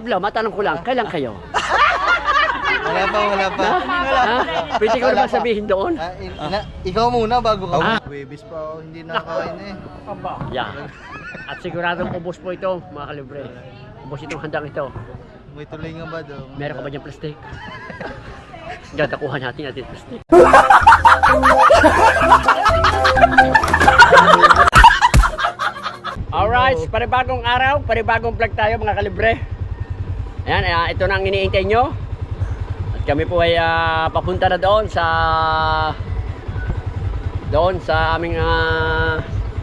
Pablo, matanong ko lang, kailan kayo? Wala pa. Pwede ko naman sabihin doon? Ikaw muna bago ka. Webis pa ako, hindi nakakain eh. Yeah. At siguradong ubos po ito, mga kalibre. Ubos itong handang ito. May tuloy nga ba doon? Meron ka ba diyang plastic? Gatakuhan natin plastic. Alright, panibagong araw, panibagong vlog tayo mga kalibre. Ayan, ito na ang iniintay nyo. At kami po ay papunta na doon sa aming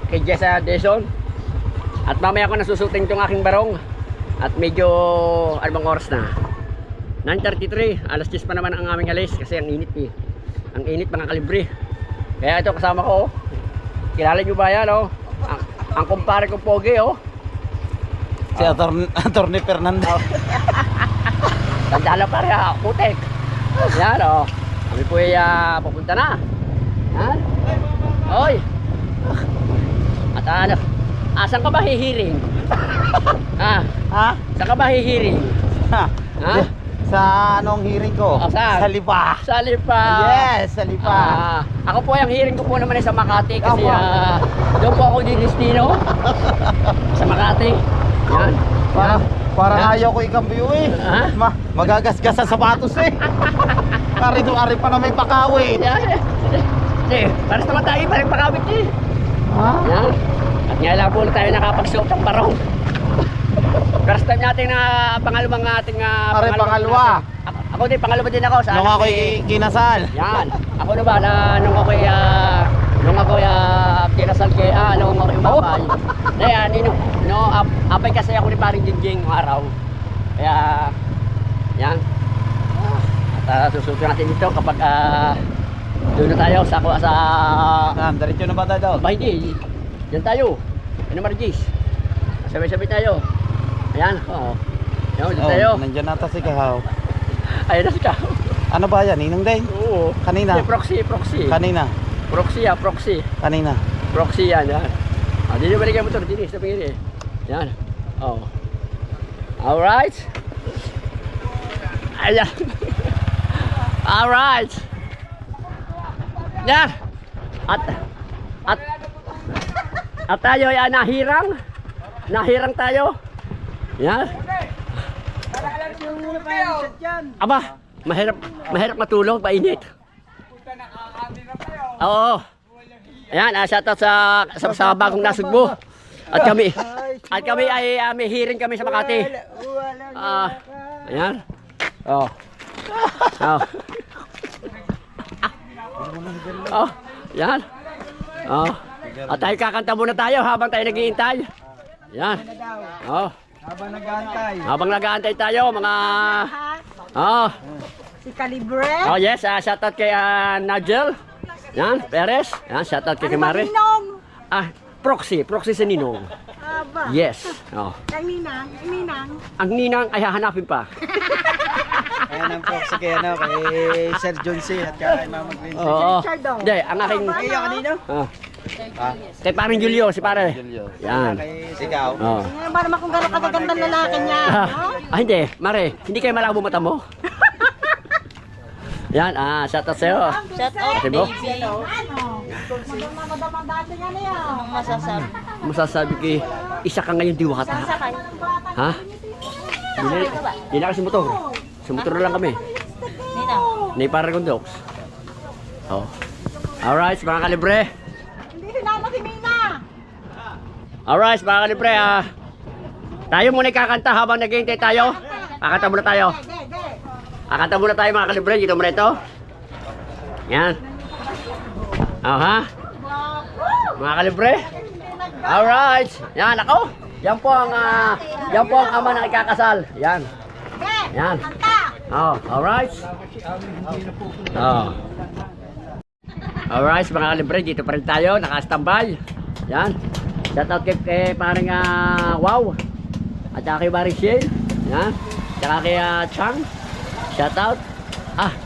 kay Jessa Deson. At mamaya ko nasusuting itong aking barong. At medyo, ano bang oras na? 9:33, alas 10 pa naman ang aming alis kasi ang init eh. Ang init mga kalibre. Kaya ito kasama ko, kilala nyo ba yan oh? Ang kumpare ko pogi oh. Si Attorney Fernando. Tandala pare ha, putek. Yan oh. Kami po ay papunta na. Yan. Oy. At ano? Asan ka ba hihiring? Ha? Saan ka ba hihiring? Ha? Sa anong hearing ko? Saan? Sa Lipa. Sa Lipa. Yes, sa Lipa. Ako po yung hearing ko po naman ay sa Makati kasi doon po ako didestino. Sa Makati. Yan. Parang ayaw ko ikambyo eh. Magagasgas sa sapatos eh. Ari pa na may pakawit. Yan. Pares naman tayo, parang pakawit eh. Yan. At ngayon lang po tayo nakapagsuot ng barong. First time natin na pangalawang ating pangalawa. Ako din, pangalawa din ako sa Nung ako'y kinasal. Yan. Ako na ba nung ako'y kinasal kay nung ako'y umabay. Kaya apay kasi ako ni paring Jingjing ng araw. Kaya yan. At susuto natin dito kapag doon na tayo sa Diretso na ba tayo? ba hindi. Yan tayo. Ano Margis? Sabay-sabay tayo. Ayan, oo. Yan, dito tayo. Nandiyan nata si Kahaw. Ayan na si Kahaw. Ano ba yan? Ninong Deng? Oo. Kanina? Proxy. Kanina? Proxy. Kanina? Proxy yan. Dito balik ang motor. Dito sa pingin eh. Yan. Oo. Alright. Ayan. Alright. Yan. At tayo ay nahirang tayo. Yan. Aba, mahirap matulog, mainit. Oo. Ayan, shoutout sa bagong nasugbo. At kami ay may hearing kami sa Makati. Ayan. Oh. Oh, yan. Oh. At tayo kakanta muna tayo habang tayo naghihintay. Yan. Oh. Habang nag-aantay tayo mga Si Calibre. Oh yes, shoutout kay Nigel. Yan, Perez. Yan, shoutout kay Mare. Proxy sa Ninong. Aba. Yes. Oh. Ang ninang. Ang ninang ay hahanapin pa. Ayan ang proxy kay Sir John C. at kay Mama Glenn. Oo. Hindi, ang aking Kanino? kay parang Julio, si pare. Yan. Ikaw. Oh. Ba naman kung gano'ng kagagandang lalaki niya. No? Hindi, Mare, hindi kayo malabo mata mo. Yan, shoutout sa'yo. Shout out, Ate Bo. Madamang dati nga na yan. Anong masasabi? Masasabi ko, isa ka ngayon diwata. Sakay. Ha? Hindi na kasi motor. Sa motor na lang kami. Nina. Ni para kong dogs. Oh. Alright, mga kalibre. Hindi sinama si Mina. Alright, mga kalibre. Tayo muna kakanta habang naghihintay tayo. Kakanta muna tayo. Kakanta muna tayo mga kalibre. Dito muna ito. Yan. Mga kalibre. Alright. Yan ako. Yan po ang ama ng ikakasal. Yan. Yan. Oh, alright. Oh. Alright, mga kalibre, dito pa rin tayo, naka-standby. Yan. Shoutout kay parang Wow. At saka kay Barry Shane. Yan. Saka kay Chang. Shoutout.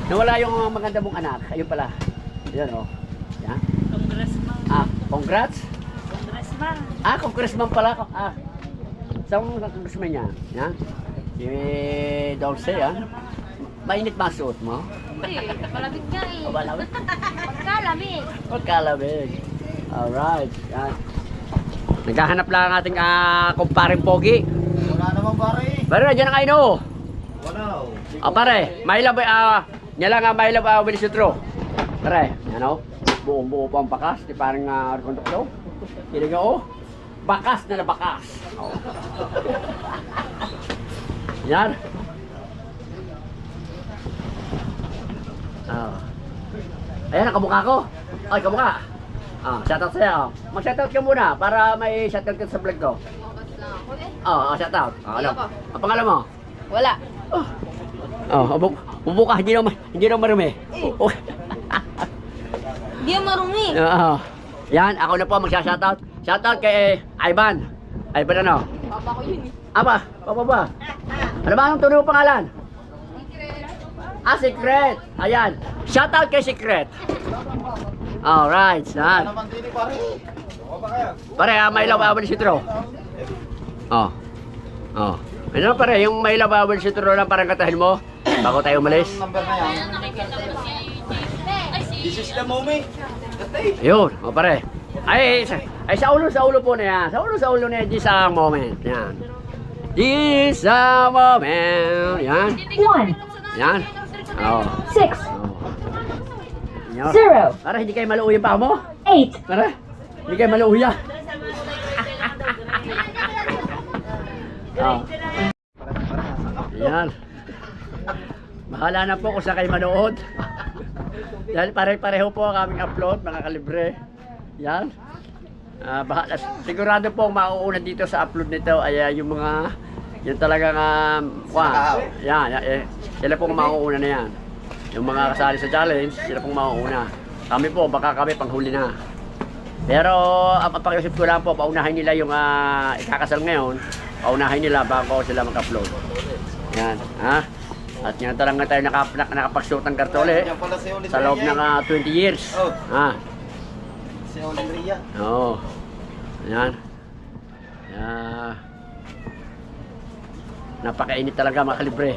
Nawala yung maganda mong anak. Ayun pala. Yan oh. Yan. Congressman. Congrats. Congressman. Congressman pala. Saan congressman niya? Yan. Si Dulce, yan. Mainit ba ang suot mo? Hindi, malamig nga eh. Malamig? Magkalamig. Magkalamig. Alright, yan. Naghahanap lang ang ating kumparing Pogi. Wala naman pare. Pare, nandiyan na kayo no? Wala. Pare, may love, niya lang ang may love, Belisutro. Pare, yan o. Buong-buo pa ang bakas. Di parang kondukto. Hindi nga o. Bakas na bakas. Oh. Yan. Ayan, kamukha ko. Ay, kamukha. Shoutout sa'yo. Mag-shoutout ka muna para may shoutout ka sa vlog ko. Shoutout. Alam. Ang pangalan mo? Wala. Bubuka, hindi na marumi. Hindi yung marumi. Yan, ako na po mag-shoutout. Shoutout kay Ivan. Ivan ano? Papa ko yun eh. Papa ba? Ano ba ang tunay mo pangalan? Secret. Ayan. Shoutout kay Secret. Alright, Wala yan. naman din pare. Pare, may lababal si Tro. Ano pare, yung may lababal si Tro lang parang katahin mo bago tayo umalis. Ang number na yan. This is the moment. Yun, pare. Ay, sa ulo po na yan. Sa ulo na yan, this a moment. Yan. This a moment. Yan. 1, Yan. 6, Yan. 0, Para hindi kayo maluuyan pa mo. 8, Para, hindi kayo maluuyan. Yan. Bahala na po kung saan kayo manood. Dahil pare-pareho po ang aming upload, mga kalibre. Yan. Bahala. Sigurado po ang mauuna dito sa upload nito ay yung mga, yung talagang, sila pong mauuna na yan. Yung mga kasali sa challenge, sila pong mauuna. Kami po, baka kami panghuli na. Pero, ang pakiusip ko lang po, paunahin nila yung ikakasal ngayon. Paunahin nila bago sila mag-upload. Yan, ha? At yan talaga tayo nakapag-shoot ng kartole sa loob ng 20 years. Ha? Si Olivia. Oo. Yan. Napakainit talaga mga kalibre.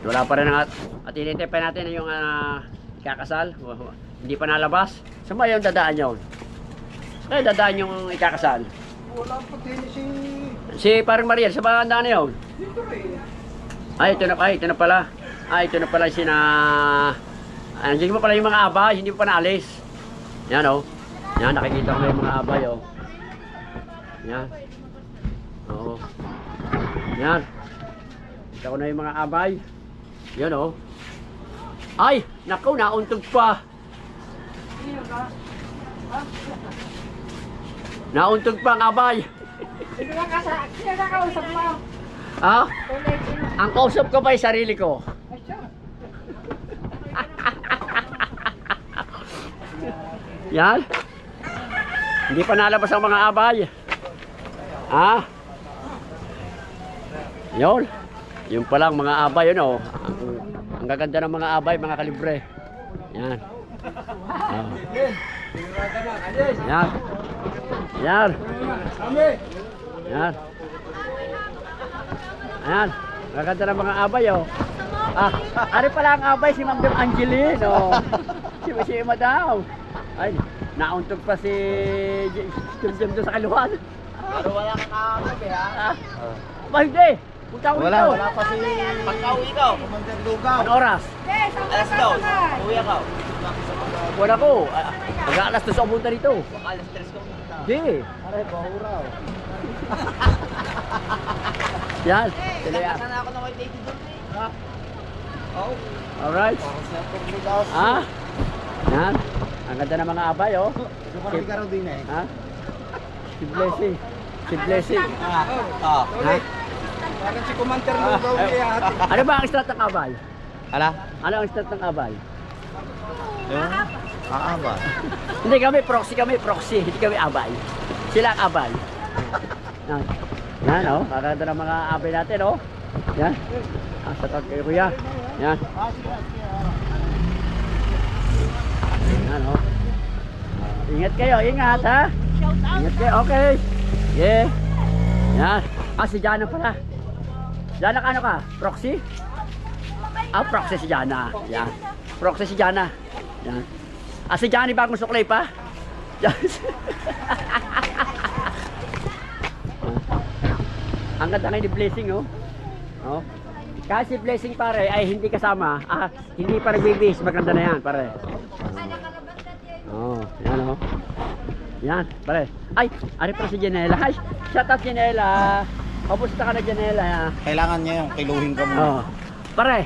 Wala pa rin at hinintay pa natin yung ikakasal. Hindi pa nalabas. Saan ba yung dadaan yun? Saan yung dadaan yung ikakasal? Wala pa din Si parang Mariel, sa ba ang daan na yun? Ito na pala. Ito na pala hindi mo pala yung mga abay, hindi mo pa naalis. Yan o. Yan, nakikita ko na yung mga abay o. Yan. Oo. Yan. Kita ko na yung mga abay. Yan o. Ay! Naku, nauntog pa. Nauntog pa ang abay. Sino na kausap mo? Ha? Ang kausap ko pa yung sarili ko. Yan. Hindi pa nalabas ang mga abay. Yun. Yung palang mga abay, yun o. Ang gaganda ng mga abay, mga kalibre. Yan. Yan. Yan. Yan. Ayan. Gaganda ng mga abay, o. Ari pala ang abay, si Ma'am Angeline, o. Si Madam. Ay, nauntog pa si Jum doon sa kaluhan. Pero wala ka nakakagabi ha? Hindi. Punta ko dito. Wala pa si... Pagka-uwi ka, Commander Lugaw. Anong oras? alas 2, uwi ka. Wala ko. Mag-aalas 2 ako punta dito. Baka alas 3 ka pumunta. Hindi. Aray, bahuraw. Yan. Sila yan. Sana ako na kay Lady doon eh. Alright. Yan. Ang ganda ng mga abay, oh. Marami ka raw din eh. Ha? Si Blessing. Si Blessing. Ha? Parang si Commander Lugaw kaya ate. Ano ba ang start ng abay? Ala? Ano ang start ng abay? Ba? Hindi kami proxy. Hindi kami abay. Sila ang abay. Yan. Yan, oh. Kakaganda ng mga abay natin, oh. Yan. Sa tawag kayo, kuya. Yan. Yan, oh. Ingat kayo, ingat, ha? Ingat kayo, okay. Yeah. Yan. Ah, si Jana pala. Jana ka ano ka? Proxy? Ah, proxy si Jana. Yan. Proxy si Jana. Yan. Ah, si Johnny bagong suklay pa? Ang ganda ngayon ni Blessing, oh. Oh. Kasi Blessing pare ay hindi kasama. Ah, hindi pa nagbibis. Maganda na yan, pare. Oh, yan oh. Yan, pare. Ay, ari pa si Janela. Hi, shout out Janela. Kamusta ka na Janela? Kailangan niya yung kiluhin ka muna. Oh. Pare,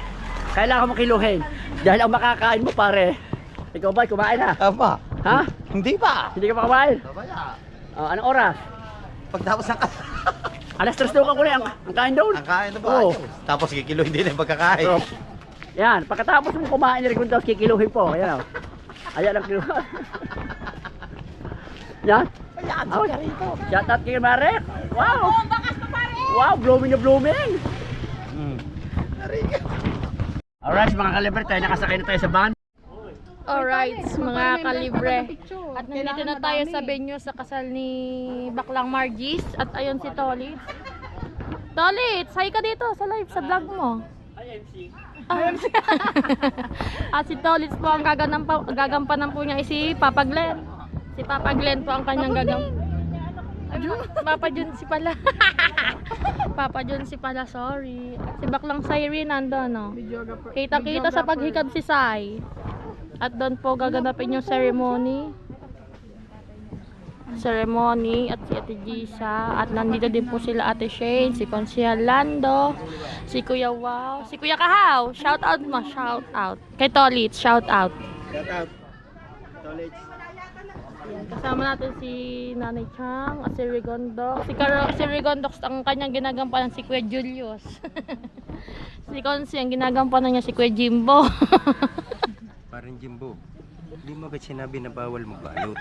kailangan mo kiluhin. Dahil ang makakain mo pare. Ikaw ba, kumain na? Aba, Ha? hindi pa. Hindi ka pa kumain? Babaya. Oh, anong oras? Pagtapos ng Alas 3 daw ka kunin ang kain doon. ang kain na ba? Oo. Tapos kikiluhin din yung pagkakain. Oh. Yan, pagkatapos mo kumain ni Rigon daw, kikiluhin po. Ayan o. Ayan ang kiluhan. Yan. Oh, shout out kay Marek. Wow. Wow, blooming na blooming. Alright, mga kalibre tayo, nakasakay na tayo sa van. Alright, mga kalibre. At nandito na tayo sa venue sa kasal ni Baklang Margis. At ayun si Tolitz. Tolitz, hi ka dito sa live, sa vlog mo. At si Tolitz po ang gagampanan po niya si Papa Glenn. Si Papa Glenn po ang kanyang Papa Jun si pala. Papa Jun si pala, sorry. Si Baklang Sairi nandun, no? Kita-kita sa paghikab si Sai. At doon po gaganapin yung ceremony. At si Ate Gisa. At nandito din po sila Ate Shane, si Consiel Lando, si Kuya Wow, si Kuya Kahaw. Shout out mo, shout out. Kay Tolitz, shout out. Shout out. College. Kasama natin si Nanay Chang at si Rigondox. Si Rigondox ang kanyang ginagampanan si Kuya Julius. Si Consi ang ginagampanan niya si Kuya Jimbo. Parang Jimbo, hindi mo ba sinabi na bawal magbalot?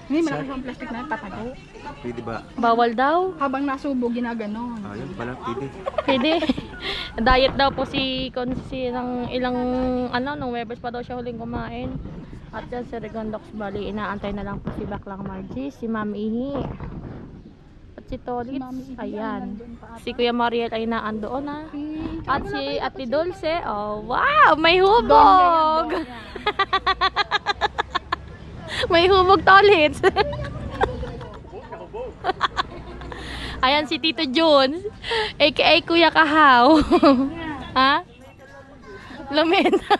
Hindi, malaki ang plastic na patago. Pwede ba? Bawal daw. Habang nasubo, ginaganon. Ayun pala, pwede. Pwede. Diet daw po si Consi ng ilang nung Webes pa daw siya huling kumain. At yan si Rigondox Bali, inaantay na lang po si Baklang Margie, si Ma'am Ihi. At si Tolitz, ayan. Si Kuya Mariel ay naandoon na. At si Ate Dulce, oh wow, may hubog! May hubog Tolitz. Ayan si Tito Jones, aka Kuya Kahaw. Ha? Lumenta.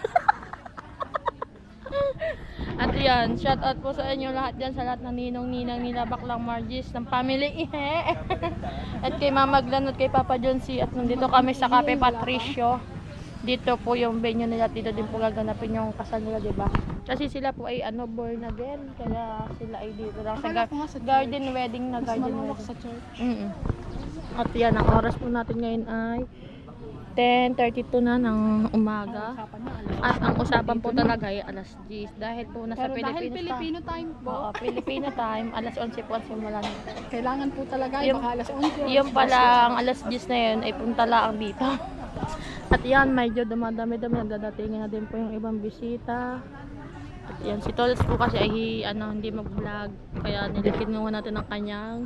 At yan, shout out po sa inyo lahat dyan, sa lahat ng ninong-ninang nila Baklang Margis ng family. At kay Mama Glan at kay Papa John C. At nandito kami sa Cafe Patricio. Dito po yung venue nila, dito din po gaganapin yung kasal nila, diba? Kasi sila po ay born again, kaya sila ay dito lang sa garden wedding na garden wedding. Sa church. At yan, ang oras po natin ngayon ay 10:32 na ng umaga. At ang usapan po talaga ay alas 10 dahil po nasa Pero dahil Pilipinas Filipino time po, Oo, Filipino time, alas 11 po ang simulan. kailangan po talaga Yung- baka alas 11. Yung palang alas 10 na yun ay punta lang dito. At yan, medyo dumadami-dami, nagdadatingin na din po yung ibang bisita. At yan, si Tolitz po kasi ay hindi mag-vlog, kaya nilikin muna natin ang kanyang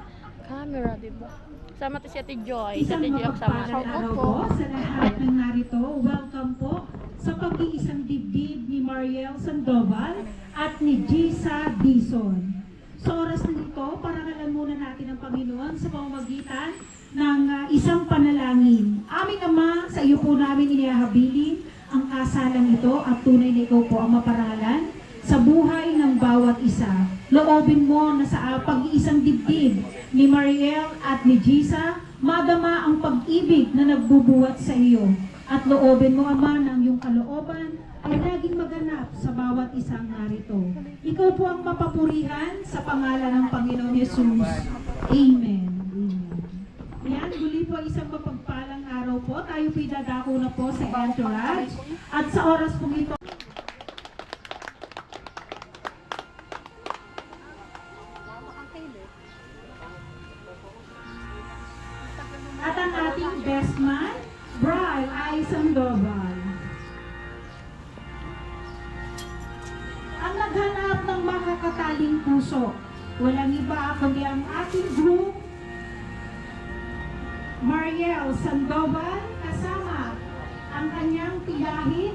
camera, diba? Sama natin si Ate Joy. Si Ate Joy ang kasama natin. Araw po sa lahat ng narito. Welcome po sa pag-iisang dibdib ni Mariel Sandoval at ni Gisa Dizon. Sa oras na ito, parangalan muna natin ang Panginoon sa pamamagitan ng isang panalangin. Aming Ama, sa iyo po namin inihahabilin ang kasalang ito at tunay na ikaw po ang maparangalan sa buhay ng bawat isa. Loobin mo na sa pag-iisang dibdib ni Mariel at ni Gisa, madama ang pag-ibig na nagbubuhat sa iyo. At loobin mo, Ama, ng iyong kalooban ay laging maganap sa bawat isang narito. Ikaw po ang mapapurihan sa pangalan ng Panginoon Jesus. Amen. Amen. Yan, muli po isang mapagpalang araw po. Tayo po dadako na po sa entourage. At sa oras po ito, at ang ating best man, Brian I. Sandoval. Ang naghanap ng makakataling puso walang iba kundi ang ating group, Mariel Sandoval, kasama ang kanyang tiyahin,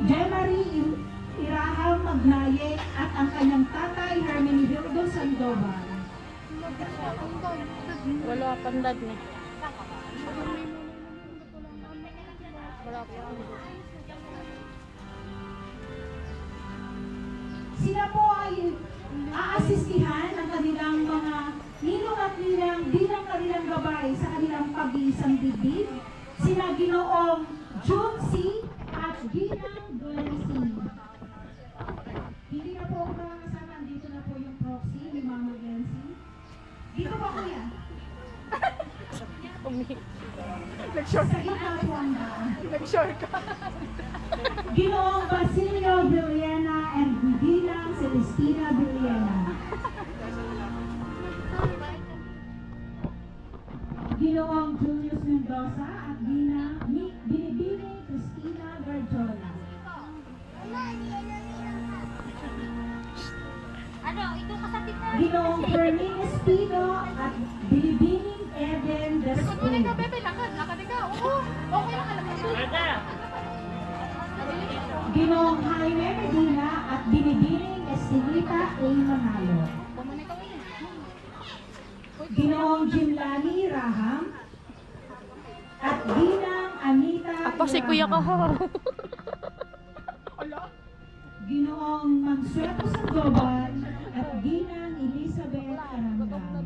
Jemarie Iraham Magnaye, at ang kanyang tatay, Hermenegildo Sandoval. Wala pandad na. Wala pa. Sila po ay aasistihan ng kanilang mga ninong at ninang bilang kanilang gabay sa kanilang pag-iisang dibdib. Sina Ginoong Junsi at Ginang Blessing. Hindi na po ako nakakasama. Dito na po yung proxy ni Mama Glency. Dito ba kuya? Sa gitna po ang daan. Ginoong Basilio Villena and Ginang Celestina Villena. Ginoong Julius Mendoza at Ginang Binibining Cristina Garjola. Ano, ito kasapit na. Ginoong Fermin Espino at Binibining Eden Despin. Ginoong Jaime Medina at Binibining Estelita A. Manalo. Ginoong Jimlani Raham at Ginang Anita Ako si Kuya Iraham. Kahar. Ginoong Mansueto Sandoval at Ginang Elizabeth Arangam.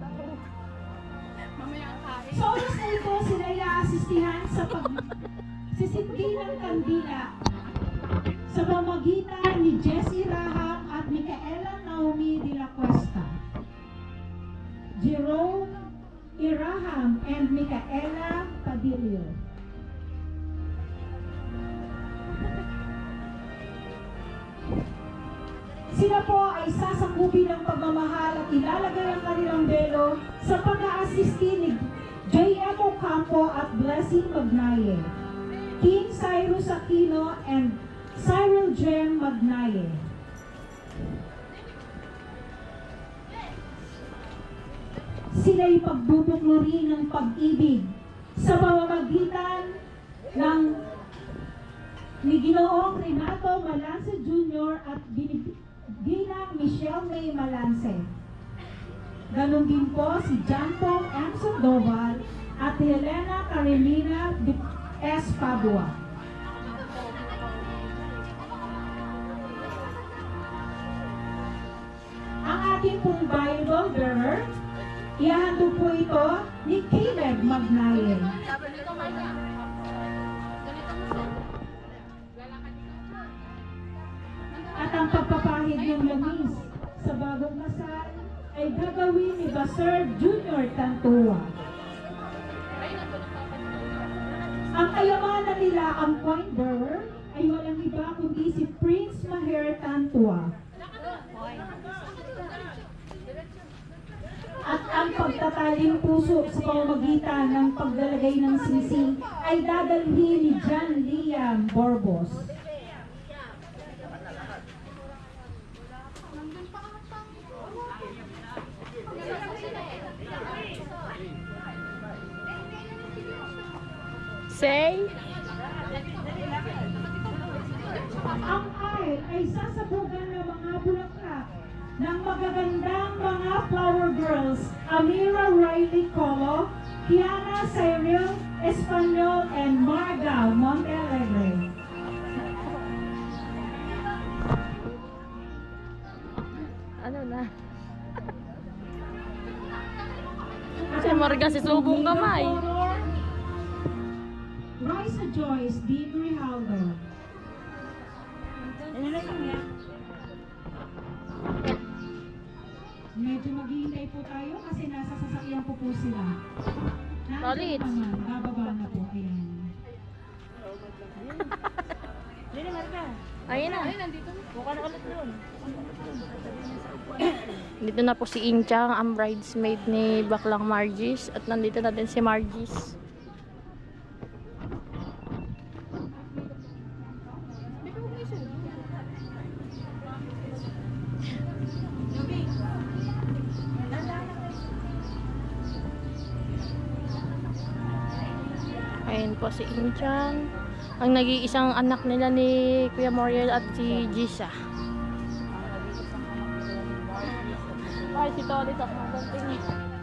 Sa oras na ito, sila ay aasistihan sa pagsisindi ng kandila sa pamagitan ni Jessie Raham at Micaela Naomi de la Cuesta. Jerome Iraham and Micaela Padillo. Sila po ay sasakupin ng pagmamahal at ilalagay ang kanilang belo sa pag-aasisti ni J.M. Ocampo at Blessing Magnaye, King Cyrus Aquino and Cyril Jem Magnaye. Sila'y pagbubukluri ng pag-ibig sa pamamagitan ng ni Ginoong Renato Malance Jr. at Ginang Michelle May Malance. Ganon din po si John Paul M. Sandoval at Helena Carolina S. Padua. Ang ating pong Bible bearer, ihahandog po ito ni Caleb Magnaye. At ang pagpapahid ng langis sa bagong kasal ay gagawin ni Basir Jr. Tantua. Ang kayamanan nila, ang coin bearer, ay walang iba kundi si Prince Maher Tantua. At ang pagtataling puso sa pamamagitan ng paglalagay ng singsing ay dadalhin ni John Liam Borbos. Say, Ang ay sasabugan ng mga bulaklak ng magagandang mga flower girls, Amira Riley Colo, Kiana Cyril Espanyol, and Marga Montealegre. ano na? Si Marga si subong kamay. Raisa Joyce, Dean Rijaldo. Medyo maghihintay po tayo kasi nasa sasakyan po sila. Solid. Naman, bababa na po. Ayan. Ayun na. Dito na po si Inchang, ang bridesmaid ni Baklang Margis. At nandito na din si Margis. Ayun po si Inchan. Ang nag-iisang anak nila ni Kuya Moriel at si Gisa. Ay, si Toli sa mga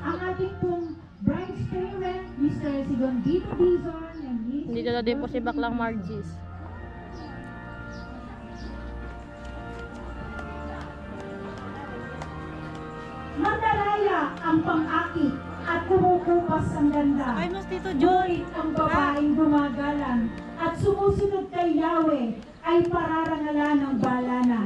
Ang ating pong bride's parent, Mr. Sigondito Dizon and Miss Dito na din po si Baklang Margis. Mandalaya ang pang-akit at kumukupas ang ganda. Ay, mas Tito Ngunit ang babaeng gumagalang at sumusunod kay Yahweh ay pararangalan ng balana.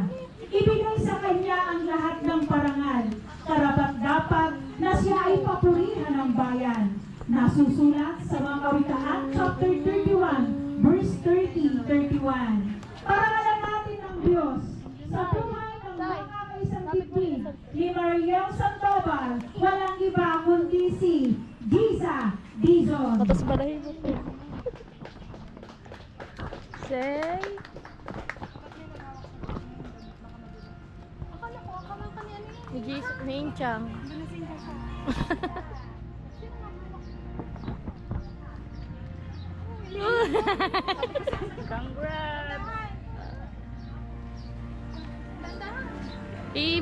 Ibigay sa kanya ang lahat ng parangal, karapat-dapat na siya ay papurihan ng bayan. Nasusulat sa mga Kawikaan, chapter 31, verse 30-31. Parangalan natin ng Diyos sa buhay ng mga kaisang dibdib ni Mariel Sandoval, walang iba kundi si Gisa Dizon. Tapos balahin mo po. Say. Ni Gisa, ni Inchang. Congrats!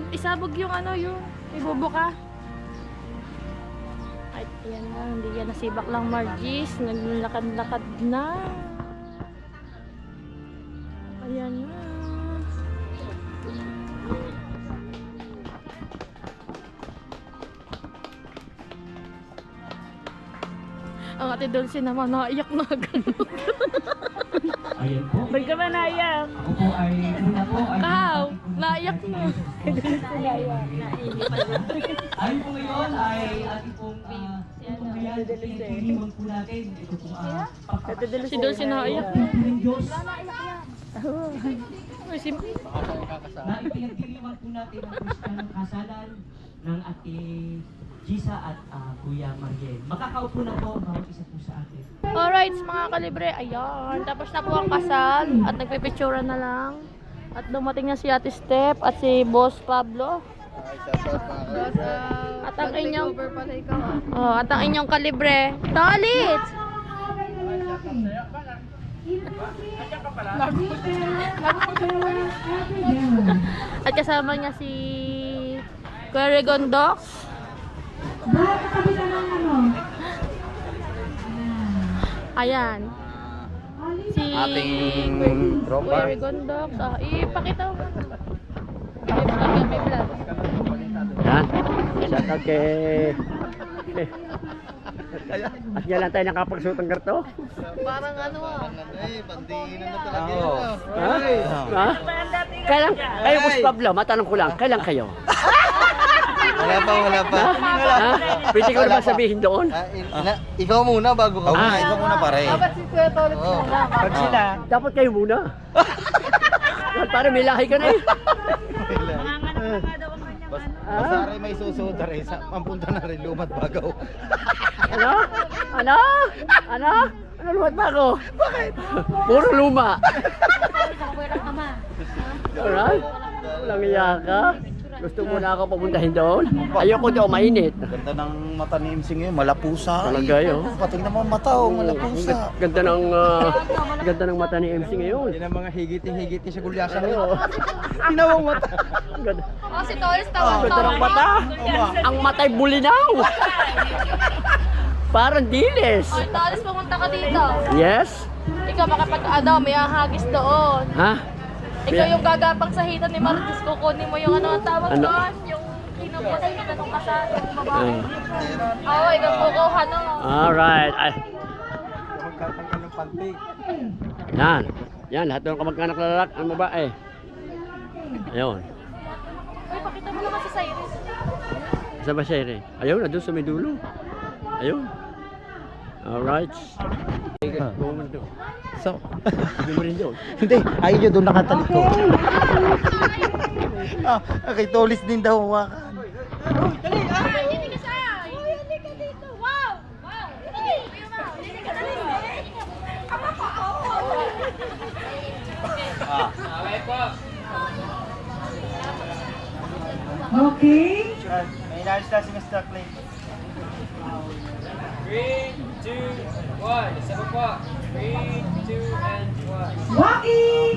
Isabog yung ano, yung ibubuka. Ay, yan na, hindi yan nasibak lang Margis. Naglalakad-lakad na. Ayan na. Ang ate Dulce naman, naiyak na gano'n. Ayan po. Ba't ka ba naiyak? Ako po ay una po ay Kahaw, naiyak na. Ayun po ngayon ay ating pong tutumayan pinagkiliwan po natin. Ito po Si Dulce naiyak. ng Diyos Ay, si... na ipinagdiriwang po natin ang Kristiyanong kasalan ng ate Gisa at Kuya Mariel. Makakaupo na po bawat isa po sa atin. Alright, mga kalibre, ayan. Tapos na po ang kasal at nagpipicturan na lang. At dumating na si Ate Step at si Boss Pablo. At ang inyong at ang inyong kalibre, Tolit! At kasama niya si Kuya Regondox. Bakit nakabila ng ano? Ayan. Si Ating tropa. Kuya Regondox. Ipakita mo. May vlog. Yan. Shout out kay... At yan lang tayo nakapagsuot ng garto. Parang ano Ha? Ha? Kailan? Kayo, Boss Pablo, matanong ko lang. Kailan kayo? Wala pa. Ha? Pwede ko naman sabihin doon? Ikaw muna bago ka. Ikaw muna pare. Pag sila. Dapat kayo muna. Para may lahi ka na eh. Basta rin may susunod na rin. Mampunta na rin lumat bagaw. Ano? Ano? Ano? Ano lumat ba ako? Bakit? Puro luma. Alright? Walang iya ka? Gusto mo na ako papuntahin doon? Ayoko doon, mainit. Ganda ng mata ni MC ngayon, malapusa. Talaga yun. Patingnan mo ang mata, malapusa. Ganda ng mata ni MC ngayon. Yan ang mga higiting-higiting sa gulyasan. Tinawang mata. Ganda. Oh, si Tolis Ganda ng mata. Ang matay bulinaw. Parang dilis. Oh, Tolis, pumunta ka dito. Yes? Ikaw makapag may ahagis doon. Ha? Ikaw yung gagapang sa hitan ni Martis, kukunin mo yung ano ang tawag Ano? doon, yung kinupasay nila nung kasal, yung babae. Oo, ikaw kukuha no. Alright. Ay. Magkatanggal ng panty. Yan. Yan, lahat ng kamag-anak lalak ang babae. Ayun. Uy, pakita mo naman si Cyrus. Saan ba siya rin? Ayun, na doon sa may dulo. Ayun. Alright. Go mo doon. So, Sabi mo rin doon. hindi, ayun yun doon nakataliko. Kay Tolis din daw hawakan. Ay, hindi ka sa! Hindi ka dito! Wow! Wow! Hey! Hindi ka dito! Apa pa! Okay? May inalis na si Mr. Clay. 3, 2, Walking!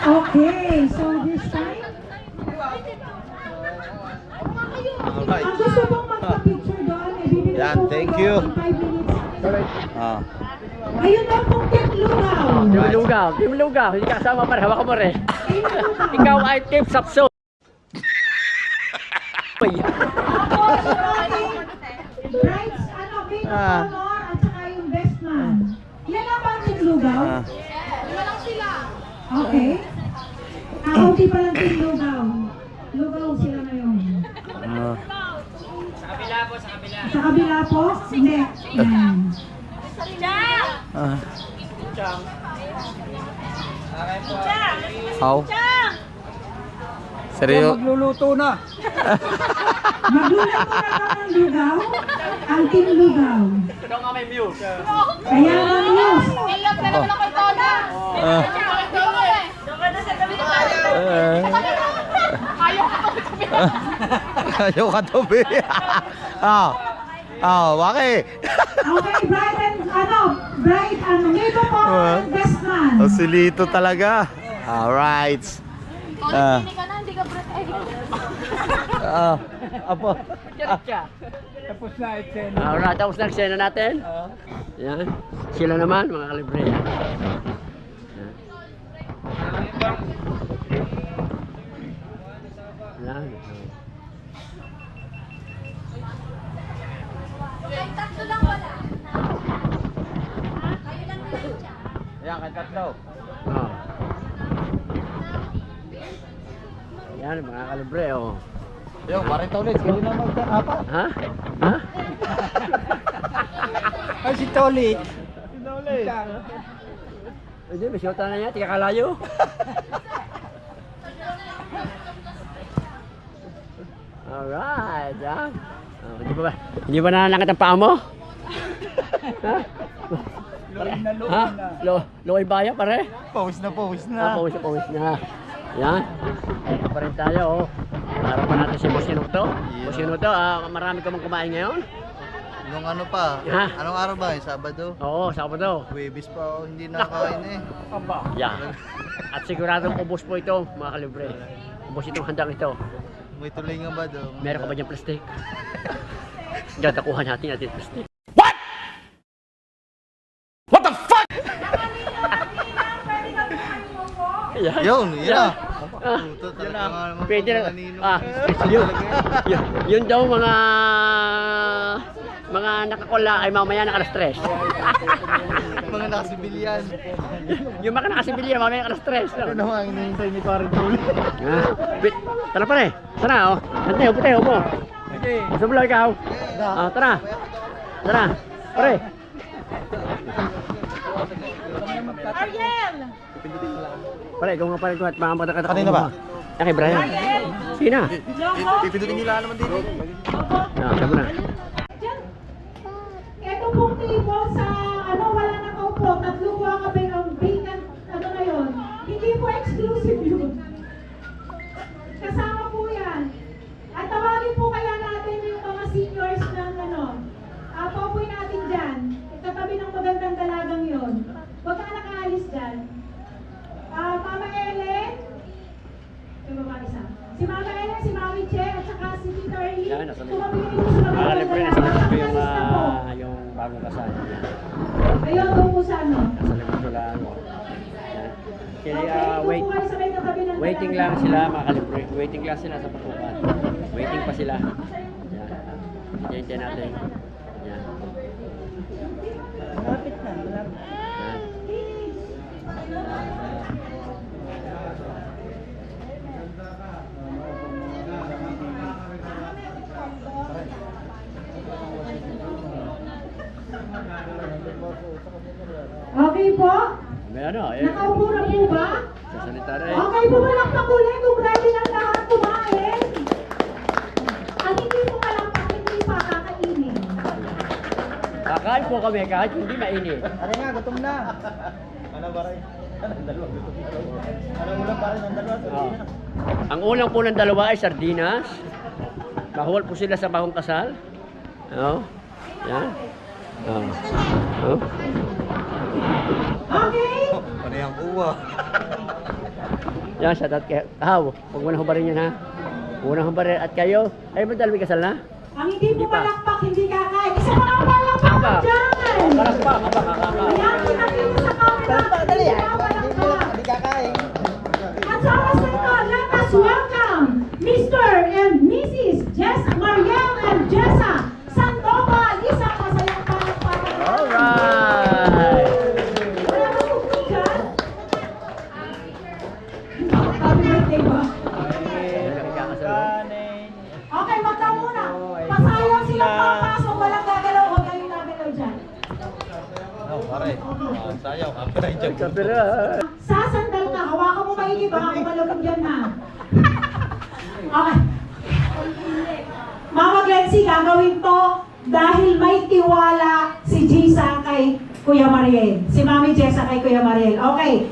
Okay, so this time, Alright. ang gusto mong magpa-picture doon, bibigyan Yan, po thank kayo you. ng 5 minutes. Ah. Ayun daw pong Team Lugaw. Team Lugaw. Hindi ka kasama pare. Hawakan mo rin. Team Lugaw. Ikaw ay Team Sapso. Brides, maid of honor, at saka yung best man. Yan ang bang Team Lugaw? Okay. Kaunti pa lang Team Lugaw. Lugaw sila ngayon. Sa kabila po? Hindi. Yan. How? Seryo? Magluluto na. Magluluto na ng lugaw, ang Team Lugaw. Ito nga may muse. Kaya ang news. Ayaw ka tubi. Bakit? Okay, bride and maid of honor, and best man. Osilito talaga. Alright. Hindi ka na, hindi ka breath. Apo. Tapos na eksena. Alright, tapos na eksena natin. Yan. Sila naman, mga kalibre. Yan. Tatlo lang wala. Kayo lang na lang siya. Ayan, kay tatlo. Oh. Yan, mga kalibre, oh. Yo, pare ulit. Gawin na mag-apat. Ha? Ha? Ay, si Toli. Hindi, may siyota na yan. Tika kalayo. Alright, ha? Oh, hindi ba nananangkat ang paa mo? Ha? Ha? Loy baya pare? Pawis na, pawis Pawis na. Yan. Ito pa rin tayo, oh. Harapan natin si Boss Inuto. Boss Inuto, marami ka mong kumain ngayon? Nung ano pa? Ha? Anong araw ba? Sabado? Oo, Sabado. Huwebes pa ako hindi nakain eh. Yan. At siguradong ubos po ito, mga kalibre. Ubos itong handang ito. May tulingan ba doon? Meron ka ba dyan plastic? Dadakuhan natin plastic. Yun, yun na. Puto talaga nga naman. Pwede na. Naninong. Yun daw mga nakakula ay mamaya naka-stress. Mga nakasibilyan. Yung mga nakasibilya mamaya naka-stress. Ano naman, hinihintay ni Parang Tuli. Tara pare. Tara, oh. Hantay, upo tayo, upo. Gusto mo lang ikaw? Tara. Tara. Pare. Pare, ikaw nga pare ko at mga matakata. Kanina ba? Kay Brian. Sige na. Pipindutin nila naman dito. Sabi na. Ito pong table sa wala na kaupo, tatlo po ang vacant, na yun. Hindi po exclusive yun. Kasama po yan. At tawagin po kaya natin yung mga seniors ng paupuin natin dyan. Katabi ng magandang dalagang yun. Huwag ka nakaalis dyan. Mama Ellen, si Mama Ellen, si Mami Che, at saka si Tita Ernie. Yan, nasa Tumabili dito sa Mga kalibre, nasa likod ko Alis na po. yung bagong kasal. Ayun, doon po sa Nasa likod ko lang. Kaya Okay, wait. doon po kayo sa may katabi ng Waiting lang dalagang sila mga kalibre. Waiting lang sila sa pasukan. Waiting pa sila. Yan. Hintay natin. Yan. Malapit na. Yan. Okay po? May ano eh. Nakaupo na po ba? Sasalita rin. Okay po, walang pakulay kung ready ng lahat kumain. Ang hindi po kalampak, hindi pa kakainin. Kakain po kami kahit hindi mainit. Ano nga, gutom na. Ano ba rin? Ano ulam pa rin ng dalawa? Ang ulang po ng dalawa ay sardinas. Bawal po sila sa bahong kasal. Oh. Yan. Oh. Oh. Okay? Ano yung uwa? Yan, shout out kayo. Huwag mo na hubarin yan ha. Huwag mo na hubarin. At kayo, ay ba dalawa kasal na? Ang hindi Hindi pa. pumalakpak, hindi kakain. Isa pa ang palakpak Aba. dyan! Palakpak, kaka. Ayan, pinakita sa camera. Dali, Hindi kakain. At sa oras na ito, let us welcome Mr. and Mrs. Jessa Mariel and Jessa Sandoval. Isang masayang palakpakan. Alright. Wala ka tugtog dyan? Happy birthday ba? Okay, magka muna. Pasayaw silang papasok, walang gagalaw. Huwag kayong gagalaw dyan. Pare, sayaw. Copyright dyan. Copyright. Sasandal ka, hawakan mo maigi, baka kumalabog dyan na. Okay. Mama Glency, gagawin to dahil may tiwala si Jessa kay Kuya Mariel. Si Mami Jessa kay Kuya Mariel. Okay.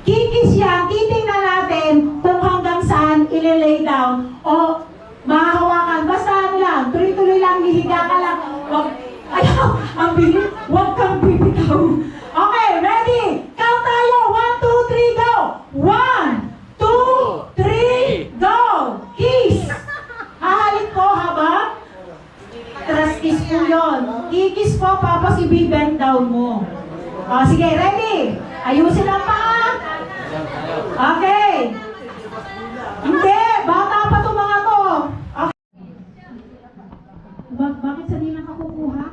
Kikis yan, titingnan natin kung hanggang saan ililay down o mahahawakan. Basta ano lang, tuloy-tuloy lang, hihiga ka lang. Wag, ayaw, ang bilis, huwag kang bibitaw. Okay, ready? Count tayo. 1, 2, 3, go! 1, 2, 3, go! Kiss! Hahalik po habang trust kiss po yun. Kikis po, tapos i-bend down mo. O, sige, ready? Ayusin ang paa. Okay. Hindi, bata pa to mga to. Okay. Bakit sa ninang ka kukuha?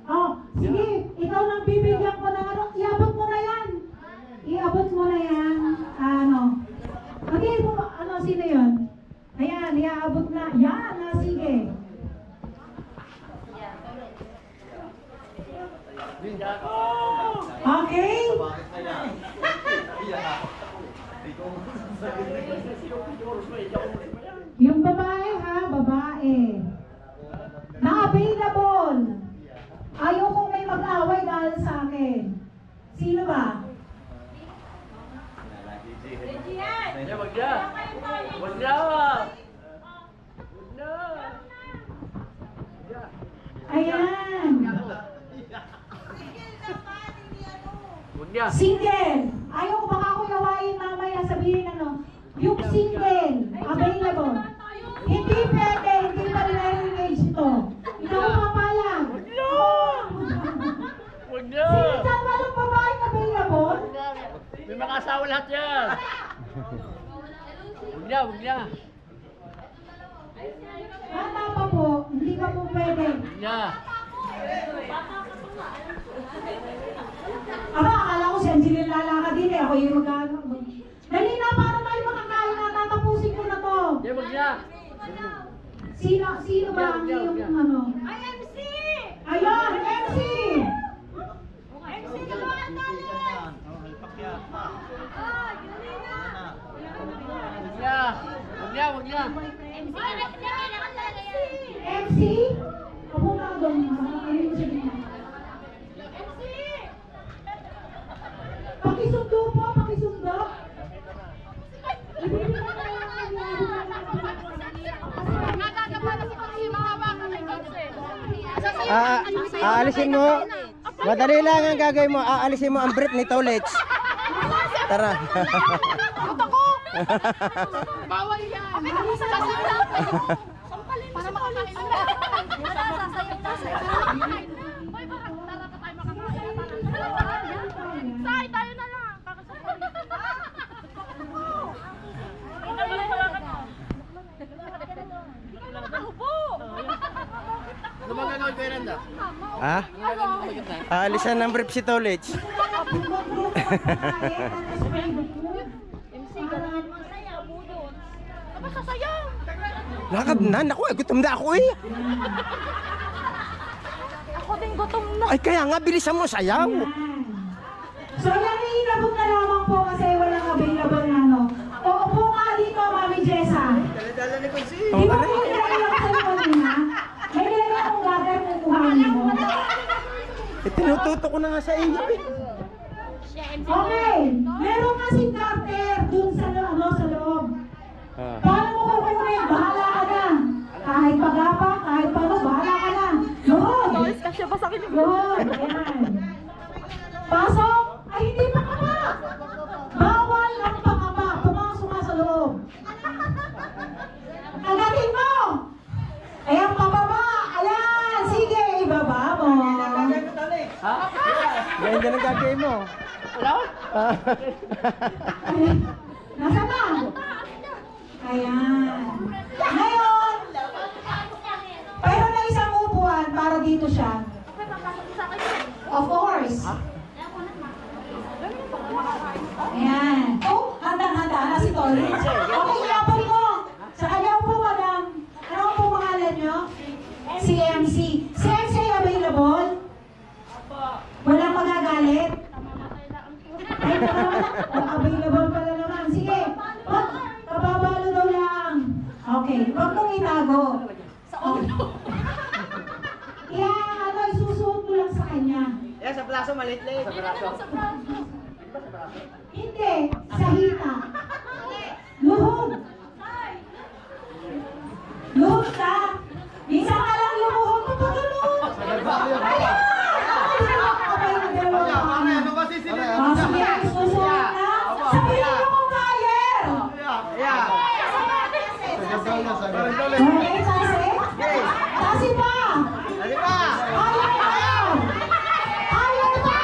Oh, sige, ikaw nang bibigyan ko ng ano, iabot mo na yan. Iabot mo na yan. Ano? Okay, ano, sino yun? Ayan, iaabot na. Yan, sige. Okay? Yung babae ha, babae. Na-available. Ayaw kong may mag-away dahil sa akin. Sino ba? Wag na. Wag na. Ayan. Wag na. Single. Ayaw ko baka ako yawain mamaya sabihin ano. Yung single, available. Hindi pwede, hindi pa rin engage ito. Ikaw ang papayag. Wag na. Single ba ng babae available? May mga asawa lahat yan. Wag na, wag na. Bata pa po, hindi ka po pwede. Wag na. Aba, akala ko si Angeline lalakad din eh. Ako yung mag-ano. Dali na, paano tayo makakain na? Tatapusin ko na to. Hindi, wag na. Sino ba ang iyong ano? Ay, MC! Ayun, MC! MC ka ba ang talent? Ah, yun na! Wag na. Wag na, wag na. MC! Kailangan talaga yan! MC? Ako nga doon. Ayun mo sabihin. MC! Pakisundo po, pakisundo. Aalisin mo. Madali lang ang gagawin mo. Aalisin mo ang brief ni Tolech. Tara. Bawal yan. Para makakain na. Hoy, parang tara pa tayo makakain. Say, tayo na lang. Ano bang gagawin ko yan, Ha? Aalisan ng brief si Tolech. MC, ganahan mo saya, budot. Ano sasayaw? Lakad na. Naku, gutom na ako eh. Ako din gutom na. Ay, kaya nga, bilisan mo sayaw. So yan ay inabot na lamang po kasi walang available na ano. O upo ka dito, Mami Jessa. Di ba po nilagay ako sa'yo kanina? May nilagay akong water, kukuhanin mo. Tinututo ko na nga sa iyo eh. Okay, meron kasing garter dun sa, sa loob. Paano mo kukunin? Bahala ka na. kahit pagapa, kahit paano, bahala ka na. Luhod. Kasya ba sa akin? Luhod. Ayan. Pasok. Ay, hindi pakaba. Bawal ang pakaba. Pumasok sa loob. Agatin mo. Ayan, pababa. Ayan. Sige, ibaba mo. Ganda ng gagawin mo. Hello? Nasa ba? Ayan. Ngayon, pero na isang upuan para dito siya. Of course. Ayan. Oh, handang-handa na si Tony. Okay, ilapon mo. Sa kanya po, madam. Ano po pangalan nyo? Si MC. Si MC available? Walang magagalit? Ay, available pala naman. Sige. Kababalo daw lang. Okay. Huwag mong itago. Okay. Ano, isusuot mo lang sa kanya. Yan, sa plaso, maliit-liit. Hindi. Sa hita. Luhod. Luhod ka. Minsan ka lang lumuhod. Tutulog. Ayan! Sige, isusuot na. Sabihin mo kung kaya. Okay, tasi? Tasi pa. Kaya pa. Kaya pa. Kaya pa.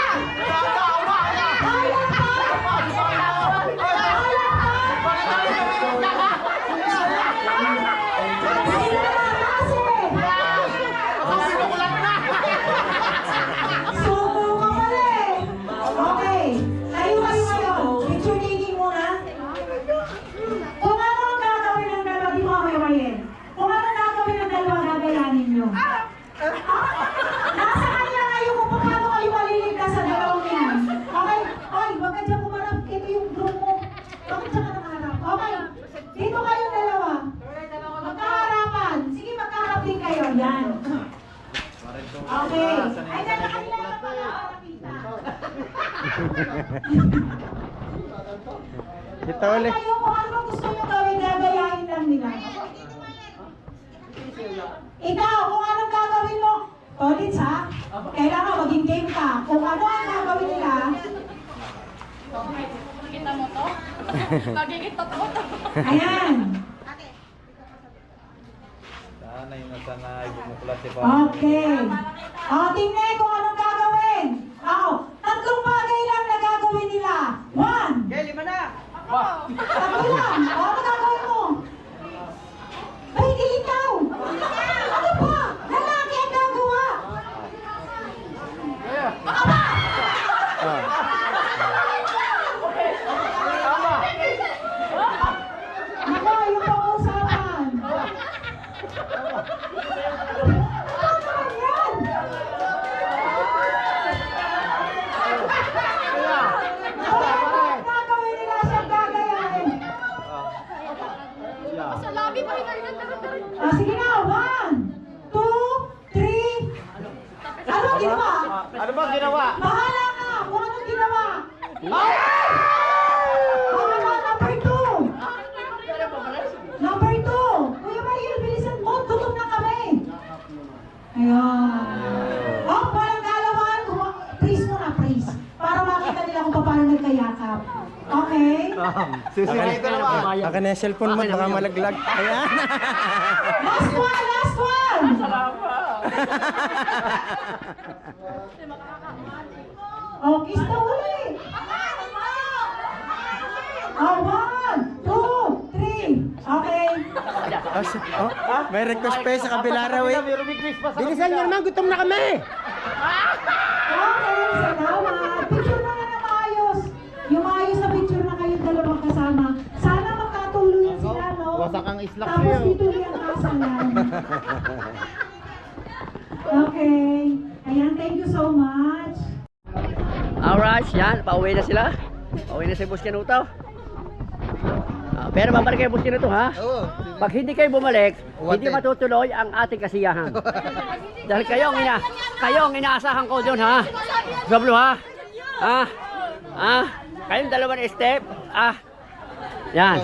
Suko ka pala eh. Okay. Tayo ngayon. Picture taking muna. Kung ano ang gagawin ng dalawa, di mo ako iwayin. Kung ano ang gagawin ng dalawa, gagayanin nyo. Nasa kanya kayo kung paano kayo maliligtas sa dalawang yan. Okay? Oy, wag ka dyan kumarap. Ito yung group mo. Bakit dyan ka nakaharap? Okay. Dito kayong dalawa. Magkaharapan. Sige, magkaharap din kayo. Yan. Okay. Ay, nakakilala pala. Nakita. Ito ulit. Kayo kung ano gusto nyo gawin, gagayahin lang nila. Ikaw, kung anong gagawin mo, Tolits ha, kailangan maging game ka. Kung ano ang gagawin nila, Kita mo to? Magiging totoo to. ayan. Sanay na sanay, bumuklat si Okay. O, tingnan kung anong gagawin. Tatlong bagay lang na gagawin nila. 1. Okay, 5 na. Tatlo lang. Ano gagawin mo? Ay, hindi ikaw. Ano ba? Lalaki ang gagawa. Ako, yung pang-usapan. Ano naman yan? Ang gagawin nila siyang gagayahin. Sa lobby pa rin. Sige na, 1, 2, 3. Ano ginawa? Ano ba ginawa? Bahala ka kung anong ginawa. Number 2. Number 2. Kuya Mariel, bilisan mo. Gutom na kami. Ayun. Walang galawan. Praise mo na, praise. Para makita nila kung paano nagkayakap. Okay? Sisilito naman. Baka na yung cellphone mo, baka malaglag. Ayan. Last one, last one. Kiss na ulit. 1, 2, 3. Okay. May request pa yun sa kabila raw eh. Bilisan nyo naman, gutom na kami. Okay, salamat. Picture na nga na maayos. Yung maayos na picture na kayong dalawang kasama. Sana magkatuloy sila, no? Wasak ang islak Tapos sa'yo. ituloy ang kasalan. Okay. Ayan, thank you so much. Alright, yan. Pauwi na sila. Pauwi na si Boss Canuto. Pero babalik kayo, Boss Canuto, ha? Pag hindi kayo bumalik, hindi matutuloy ang ating kasiyahan. Dahil kayo ang inaasahan ko doon, ha? Soblo, ha? Kayong dalawang step, Yan.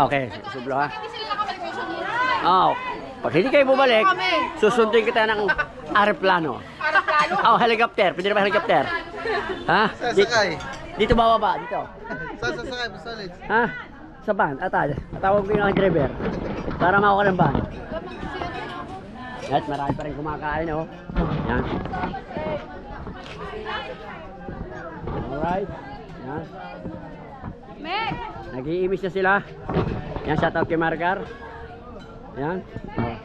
Okay, Soblo, ha? Pag hindi kayo bumalik, susunduin kita ng aeroplano. Aeroplano? Oh, helicopter. Pwede na ba helicopter? Ha? Sasakay. Dito bababa, dito. Sasakay, Busolit. Ha? Sa van, atay. Tawag ko yung driver. Para makuha ng van. At marami pa rin kumakain, oh. Yan. Alright. Yan. Nag-iimis na sila. Yan, shoutout kay Margar. Yan. Oh.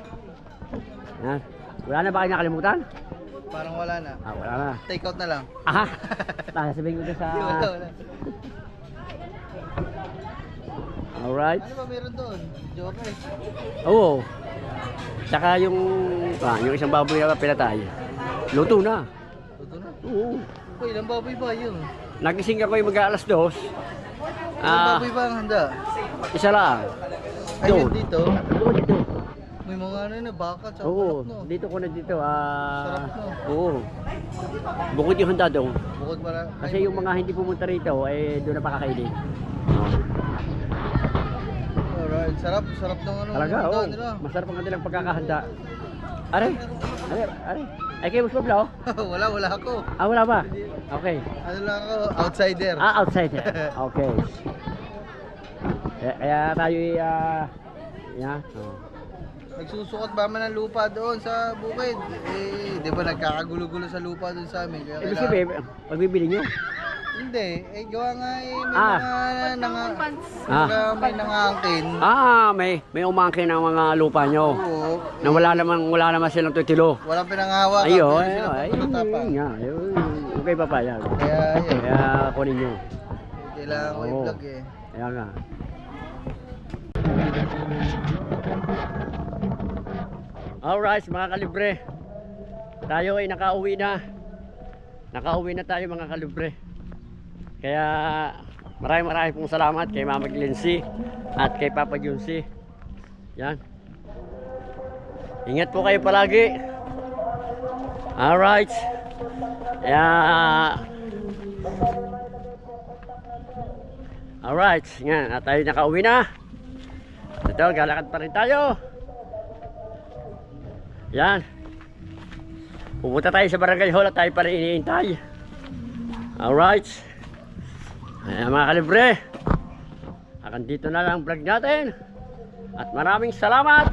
Yan. Wala na ba kayo nakalimutan? Parang wala na. Ah, wala na. Take out na lang. Aha. Sasabihin ko doon sa... Wala. Alright. Ano ba meron doon? Joker. Oo. Tsaka yung isang baboy na pinatay. Luto na. Luto na? Oo. Uy, ilang baboy ba yun? Nagising ako yung mag-aalas 2. Ilang baboy ba ang handa? Isa lang. Ayun dito? Oo, dito. May mga ano na, baka tsaka Oo, manok, no? dito ko na dito. Sarap, no? Oo. Bukod yung handa doon. Bukod pala. Kasi yung mga hindi pumunta rito, eh doon na pakakainin. Alright, sarap ng ano. Talaga, handa oo. nila. Masarap ang kanilang pagkakahanda. Are. Ay, kayo mas mabla, oh? wala ako. Ah, wala ba? Okay. Ano lang ako, outsider. Ah, outsider. Okay. Kaya tayo yan. Oh. Nagsusukat ba man ng lupa doon sa bukid? Eh, di ba nagkakagulo-gulo sa lupa doon sa amin? Kaya Ibig sabihin, pagbibili nyo? Hindi, eh gawa nga eh, may nangangkin. May umangkin ng mga lupa nyo. Oo. Na wala naman silang tutilo. Walang pinanghawa. Ayun, Ayun. Okay pa pa yan. Kaya yun. Kaya kunin nyo. Kailangan ko i-vlog eh. Kaya nga. Alright mga kalibre. Tayo ay nakauwi na. Nakauwi na tayo mga kalibre. Kaya maraming pong salamat kay Mama Glency at kay Papa Junsi. Yan. Ingat po kayo palagi. Alright. Alright. Yan. At tayo nakauwi na. Ito, galakad pa rin tayo. Yan. Pupunta tayo sa barangay hall at tayo pa rin iniintay. Alright. Ayan mga kalibre. Hanggang dito na lang vlog natin. At maraming salamat.